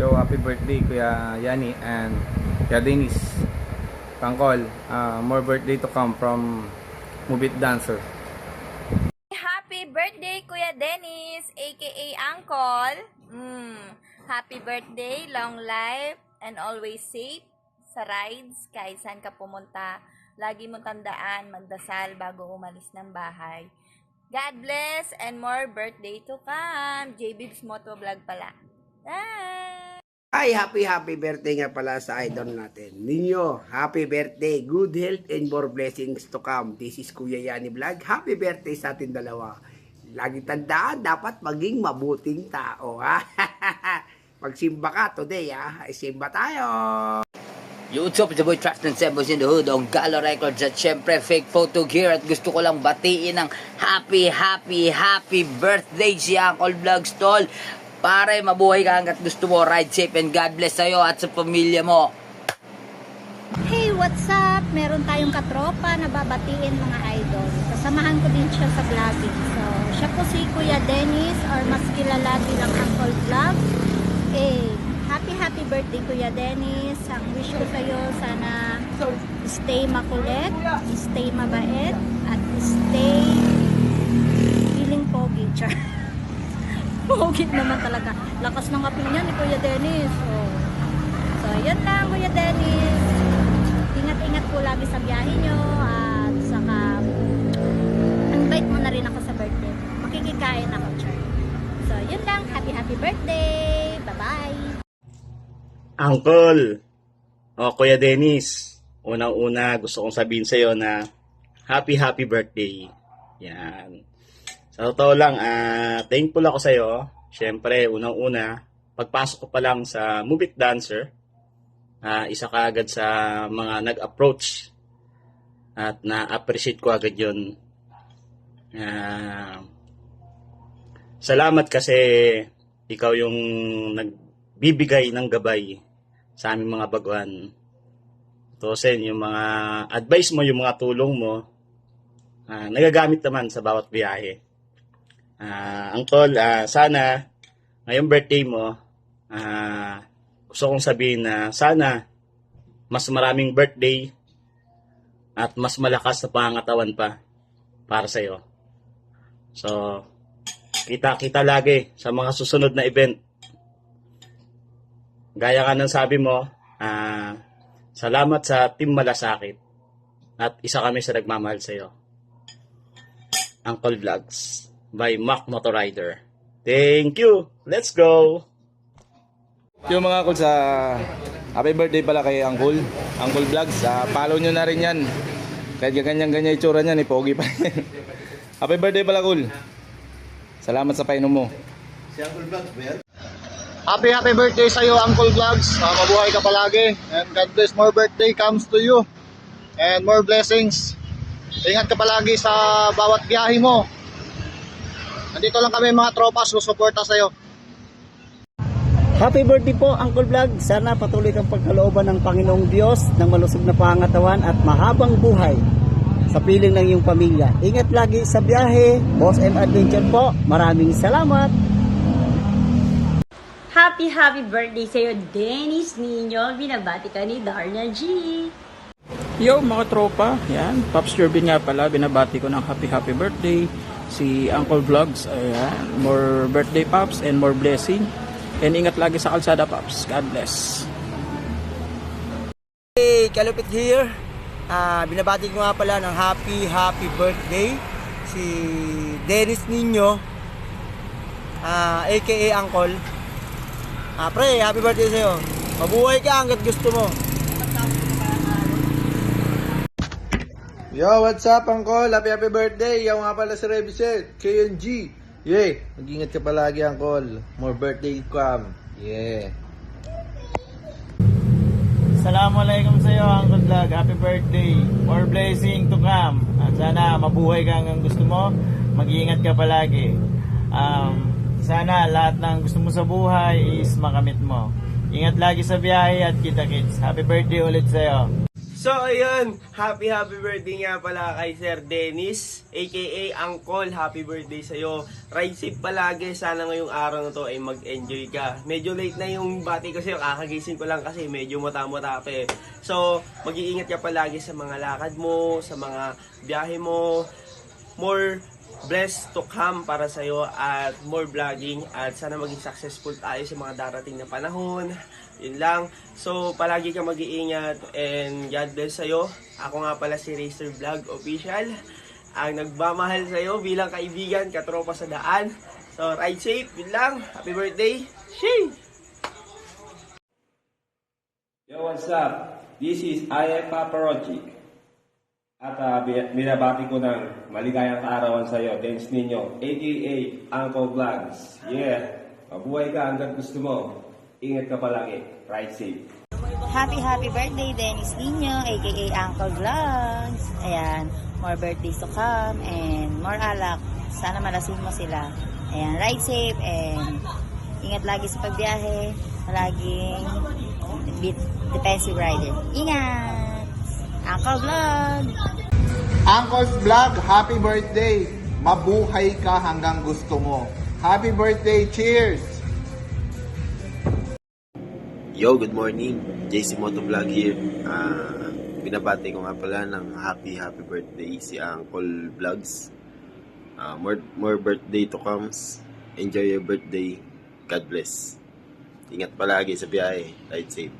Yo, happy birthday Kuya Yani and Kuya Dennis. Tangkol, more birthday to come from Mubit Dancer. Happy birthday, Kuya Dennis, aka Uncle. Happy birthday, long life, and always safe sa rides kahit saan ka pumunta. Lagi mong tandaan, magdasal bago umalis ng bahay. God bless and more birthday to come. JBibs Moto Vlog pala. Bye! Ay, happy birthday nga pala sa idol natin. Ninyo, happy birthday, good health and more blessings to come. This is Kuya Yani Vlog. Happy birthday sa ating dalawa. Lagi tandaan, dapat maging mabuting tao, ha? Magsimba ka today, ha? Simba tayo! YouTube, the boy Trust and Sebos in the Hood on Galo Records at syempre fake photo gear at gusto ko lang batiin ng happy birthday si Uncle Vlogs Tol. Pare, mabuhay ka hanggat gusto mo, ride safe and God bless sa'yo at sa pamilya mo. Hey, what's up? Meron tayong katropa na babatiin mga idol. Kasamahan ko din siya sa vlogging. So, siya po si Kuya Dennis or mas kilala bilang Uncle Vlog. Happy birthday Kuya Dennis. Ang wish ko sa'yo, sana stay makulit, stay mabait, at stay feeling pogi. Pogi naman talaga. Lakas ng apil niya ni Kuya Dennis. So, yun lang Kuya Dennis. Ingat-ingat po lagi sa biyahe nyo. At saka, invite mo na rin ako sa birthday. Makikikain ako, Char. So, yun lang. Happy birthday. Bye-bye. Uncle, Kuya Dennis, unang-una gusto kong sabihin sa'yo na happy birthday. Yan. Sa totoo lang, thankful ako sa'yo. Siyempre, unang-una, pagpasok ko pa lang sa Mubit Dancer, isa ka agad sa mga nag-approach at na-appreciate ko agad yun. Salamat kasi ikaw yung nagbibigay ng gabay sa aming mga baguhan. Tosin, yung mga advice mo, yung mga tulong mo, nagagamit naman sa bawat biyahe. Uncle, sana ngayong birthday mo, gusto kong sabihin na sana mas maraming birthday at mas malakas na pangangatawan pa para sa'yo. So, kita lagi sa mga susunod na event. Gaya ka ng sabi mo, salamat sa Team Malasakit at isa kami sa nagmamahal sa'yo. Uncle Vlogs by Mac Motorrider. Thank you! Let's go! Yung mga Uncle, sa happy birthday pala kay Uncle Vlogs. Follow nyo na rin yan. Kahit ganyan-ganyan itsura niya, ni Pogi pa rin. Happy birthday pala, Cool. Salamat sa painom mo. Si Uncle Vlogs ba yan? Happy birthday sa iyo, Uncle Vlogs. Mabuhay ka palagi. And God bless, more birthday comes to you. And more blessings. Ingat ka palagi sa bawat biyahe mo. Nandito lang kami mga tropa, susuporta sa iyo. Happy birthday po Uncle Vlog. Sana patuloy kang pagkalooban ng Panginoong Diyos ng malusog na pangangatawan at mahabang buhay sa piling ng iyong pamilya. Ingat lagi sa biyahe. Boss M Adventure po. Maraming salamat. Happy birthday sa'yo, Dennis Nino. Binabati ka ni Darna G. Yo mga tropa, yan, Pops Jervin nga pala, binabati ko ng happy birthday si Uncle Vlogs. Ayan, more birthday Pops and more blessing. And ingat lagi sa kalsada Pops. God bless. Hey, Kalupit here. Binabati ko nga pala ng happy birthday si Dennis Nino, aka Uncle. Pre, happy birthday sa'yo. Mabuhay ka hanggat gusto mo. Yo, what's up, Uncle? Happy birthday. Yaw nga pala si Reviset, KNG. Yeah, mag-ingat ka palagi, Uncle. More birthday come. Yeah. Assalamualaikum sa'yo, Uncle Vlog. Happy birthday. More blessing to come. At sana mabuhay ka hanggang gusto mo. Mag-iingat ka palagi. Sana lahat ng gusto mo sa buhay is makamit mo. Ingat lagi sa biyahe at kita-kits. Happy birthday ulit sa'yo. So ayun, happy birthday nga pala kay Sir Dennis, aka Uncle. Happy birthday sa'yo. Ride safe palagi, sana ngayong araw na to ay mag-enjoy ka. Medyo late na yung bati ko sa'yo, kakagising ko lang kasi medyo mata-mata pa eh. So, mag-iingat ka palagi sa mga lakad mo, sa mga biyahe mo. More blessed to come para sa'yo at more vlogging at sana maging successful tayo sa mga darating na panahon. Yun lang. So, palagi ka mag-iingat and God bless sa'yo. Ako nga pala si Racer Vlog Official. Ang nagmamahal sa'yo bilang kaibigan, katropa sa daan. So, ride safe. Yun lang. Happy birthday. Sheesh! Yo, what's up? This is I Paparochi. At binabati ko ng maligayang kaarawan sa'yo, Dennis Nino, a.k.a. Uncle Vlogs. Yeah, mabuhay ka hanggang gusto mo. Ingat ka palagi. Ride safe. Happy birthday, Dennis Nino, aka Uncle Vlogs. Ayan, more birthdays to come and more alak. Sana malasing mo sila. Ayan, ride safe and ingat lagi sa pagbiyahe. Palaging defensive rider. Ingat! Uncle Vlog! Uncle's Vlog, happy birthday! Mabuhay ka hanggang gusto mo. Happy birthday! Cheers! Yo, good morning. JC Motovlog here. Binabati ko nga pala ng happy birthday si Uncle Vlogs. More birthday to comes. Enjoy your birthday. God bless. Ingat palagi sa biyahe. Ride safe.